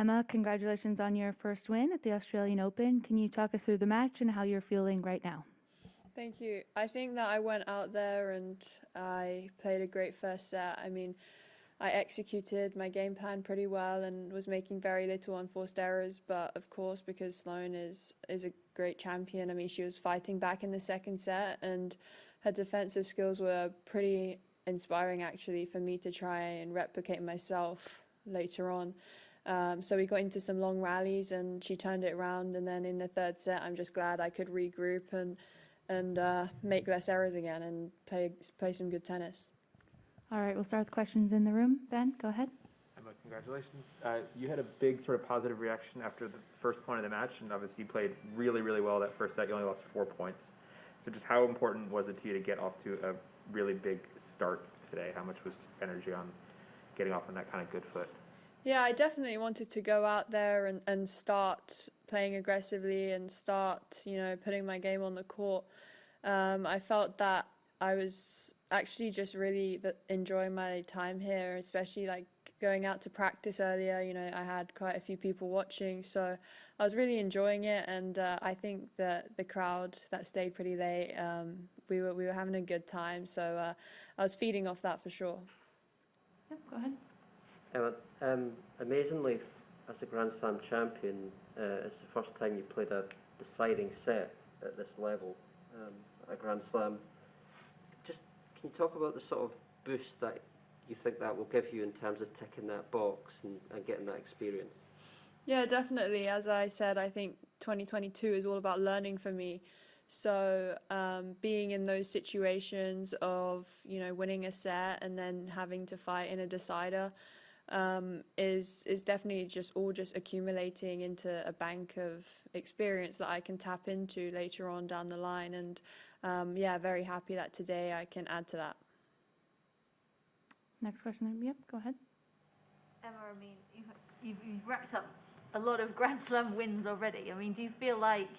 Emma, congratulations on your first win at the Australian Open. Can you talk us through the match and how you're feeling right now? Thank you. I think that I went out there and I played a great first set. I mean, I executed my game plan pretty well and was making very little unforced errors. But of course, because Sloane is a great champion, I mean, she was fighting back in the second set and her defensive skills were pretty inspiring actually for me to try and replicate myself later on. So we got into some long rallies and she turned it around, and then in the third set I'm just glad I could regroup and make less errors again and play some good tennis. All right, we'll start with questions in the room. Ben, go ahead. Emma, congratulations. You had a big sort of positive reaction after the first point of the match, and obviously you played really, really well that first set. You only lost 4 points. So just how important was it to you to get off to a really big start today? How much was energy on getting off on that kind of good foot? Yeah, I definitely wanted to go out there and start playing aggressively and start, putting my game on the court. I felt that I was actually just really enjoying my time here, especially like going out to practice earlier. I had quite a few people watching, so I was really enjoying it. And I think that the crowd that stayed pretty late, we were having a good time. So I was feeding off that for sure. Yep, go ahead. Emma, amazingly, as a Grand Slam champion, it's the first time you played a deciding set at this level at a Grand Slam. Just can you talk about the sort of boost that you think that will give you in terms of ticking that box and getting that experience? Yeah, definitely. As I said, I think 2022 is all about learning for me. So being in those situations of, winning a set and then having to fight in a decider is definitely just accumulating into a bank of experience that I can tap into later on down the line. And very happy that today I can add to that. Next question. Yep, go ahead. Emma, I mean, you've racked up a lot of Grand Slam wins already. I mean, do you feel like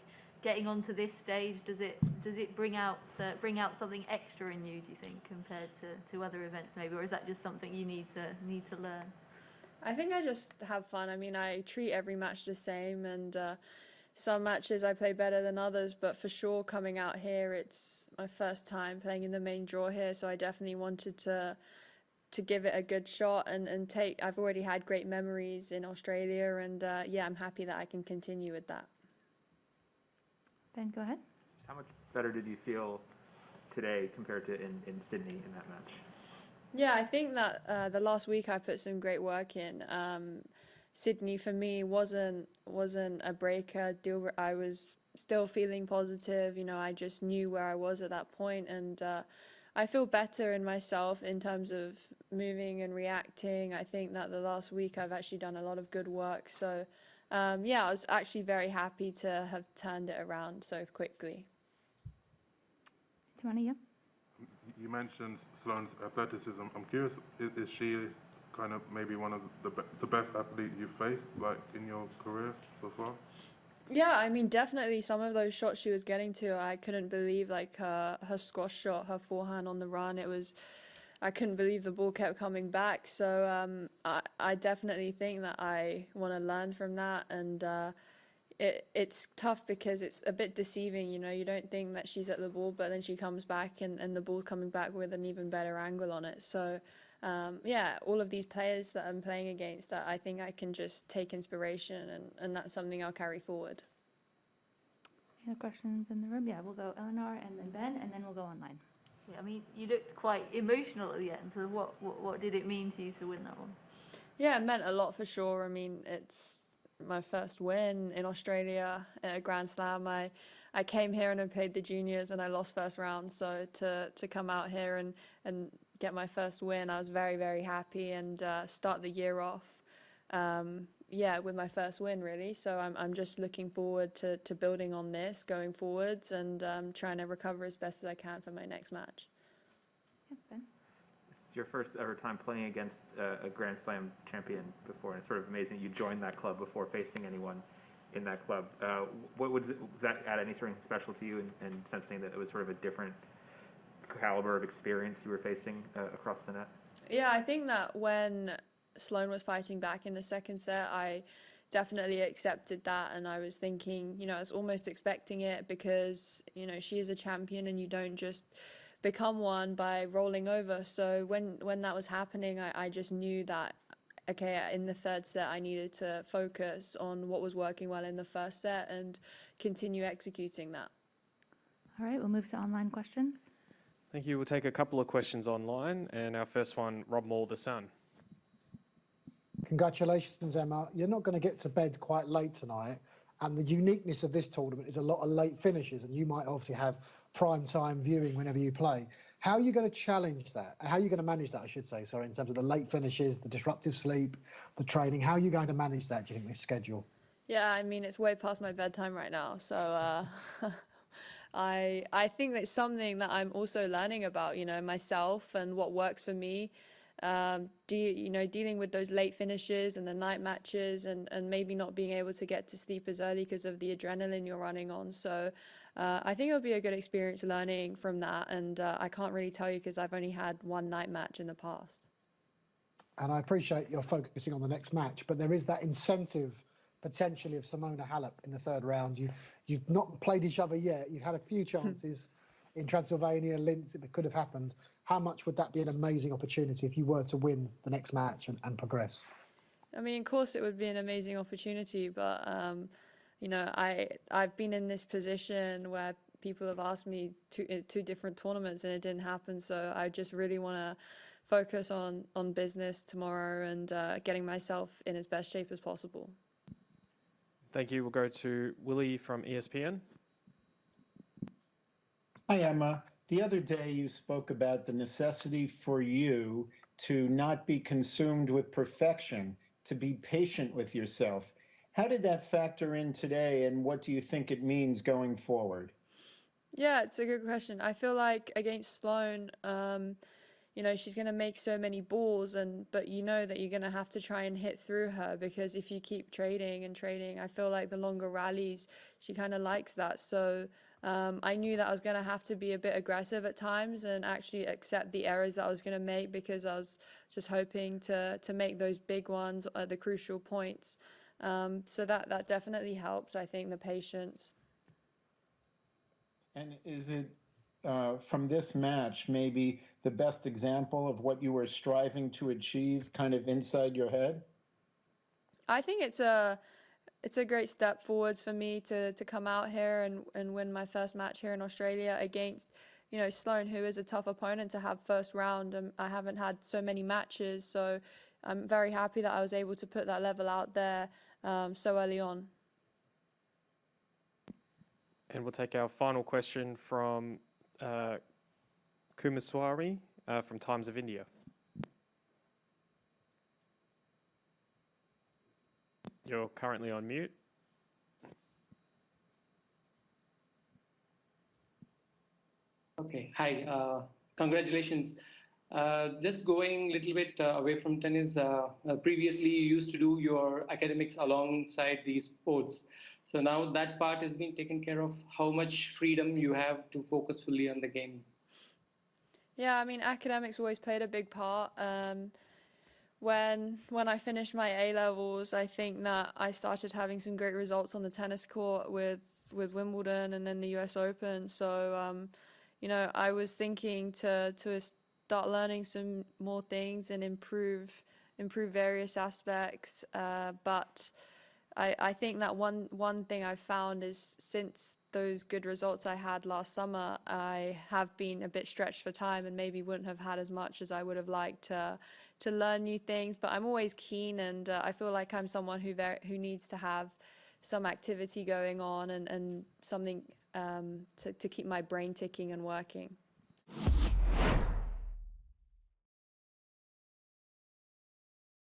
getting onto this stage, does it bring out something extra in you, do you think, compared to other events maybe, or is that just something you need to learn? I think I just have fun. I mean, I treat every match the same, and some matches I play better than others, but for sure coming out here, it's my first time playing in the main draw here, so I definitely wanted to give it a good shot and take. I've already had great memories in Australia, and I'm happy that I can continue with that. Ben, go ahead. How much better did you feel today compared to in Sydney in that match? Yeah, I think that the last week I put some great work in. Sydney for me wasn't a breaker deal. I was still feeling positive. I just knew where I was at that point, and I feel better in myself in terms of moving and reacting. I think that the last week I've actually done a lot of good work. So I was actually very happy to have turned it around so quickly. Timani, yeah. You mentioned Sloane's athleticism. I'm curious, is she kind of maybe one of the best athlete you've faced, like, in your career so far? Yeah, I mean, definitely some of those shots she was getting to, I couldn't believe, like her squash shot, her forehand on the run. I couldn't believe the ball kept coming back. So I definitely think that I want to learn from that. And it's tough because it's a bit deceiving. You don't think that she's at the ball, but then she comes back and the ball's coming back with an even better angle on it. So all of these players that I'm playing against, I think I can just take inspiration, and that's something I'll carry forward. Any other questions in the room? Yeah, we'll go Eleanor and then Ben, and then we'll go online. Yeah, I mean, you looked quite emotional at the end. So what did it mean to you to win that one? Yeah, it meant a lot for sure. I mean, it's my first win in Australia at a Grand Slam. I came here and I played the juniors and I lost first round. So to come out here and get my first win, I was very, very happy, and start the year off with my first win, really. So I'm just looking forward to building on this going forwards, and trying to recover as best as I can for my next match. Yeah, Ben. This is your first ever time playing against a Grand Slam champion before, and it's sort of amazing you joined that club before facing anyone in that club. Does that add anything special to you, and sensing that it was sort of a different caliber of experience you were facing across the net? Yeah, I think that when Sloane was fighting back in the second set, I definitely accepted that, and I was thinking, I was almost expecting it because, she is a champion and you don't just become one by rolling over. So when that was happening, I just knew that, okay, in the third set, I needed to focus on what was working well in the first set and continue executing that. All right, we'll move to online questions. Thank you. We'll take a couple of questions online, and our first one, Rob Moore, The Sun. Congratulations, Emma. You're not going to get to bed quite late tonight. And the uniqueness of this tournament is a lot of late finishes, and you might obviously have prime time viewing whenever you play. How are you going to challenge that? How are you going to manage that, I should say, sorry, in terms of the late finishes, the disruptive sleep, the training? How are you going to manage that, do you think, this schedule? Yeah, I mean, it's way past my bedtime right now. So I think that's something that I'm also learning about, myself and what works for me. Dealing with those late finishes and the night matches and maybe not being able to get to sleep as early because of the adrenaline you're running on. So I think it'll be a good experience learning from that. And I can't really tell you because I've only had one night match in the past. And I appreciate you're focusing on the next match, but there is that incentive potentially of Simona Halep in the third round. You've not played each other yet. You've had a few chances in Transylvania, Linz, if it could have happened. How much would that be an amazing opportunity if you were to win the next match and progress? I mean, of course it would be an amazing opportunity, but, I've been in this position where people have asked me two different tournaments and it didn't happen. So I just really want to focus on business tomorrow and getting myself in as best shape as possible. Thank you. We'll go to Willie from ESPN. Hi, Emma. The other day you spoke about the necessity for you to not be consumed with perfection, to be patient with yourself. How did that factor in today, and what do you think it means going forward? Yeah, it's a good question. I feel like against Sloane, she's going to make so many balls, but you know that you're going to have to try and hit through her because if you keep trading and trading, I feel like the longer rallies, she kind of likes that. So I knew that I was going to have to be a bit aggressive at times and actually accept the errors that I was going to make because I was just hoping to make those big ones at the crucial points. So that definitely helped, I think, the patience. And is it, from this match, maybe the best example of what you were striving to achieve kind of inside your head? I think it's a great step forwards for me to come out here and win my first match here in Australia against, Sloane, who is a tough opponent to have first round. I haven't had so many matches, so I'm very happy that I was able to put that level out there so early on. And we'll take our final question from Kumaswari from Times of India. You're currently on mute. Okay, hi, congratulations. Just going a little bit away from tennis, previously you used to do your academics alongside these sports. So now that part has been taken care of. How much freedom you have to focus fully on the game? Yeah, I mean, academics always played a big part. When I finished my A-levels, I think that I started having some great results on the tennis court with Wimbledon and then the US Open. So, I was thinking to start learning some more things and improve various aspects. But I think that one thing I've found is since those good results I had last summer, I have been a bit stretched for time and maybe wouldn't have had as much as I would have liked to learn new things. But I'm always keen, and I feel like I'm someone who needs to have some activity going on and something to keep my brain ticking and working.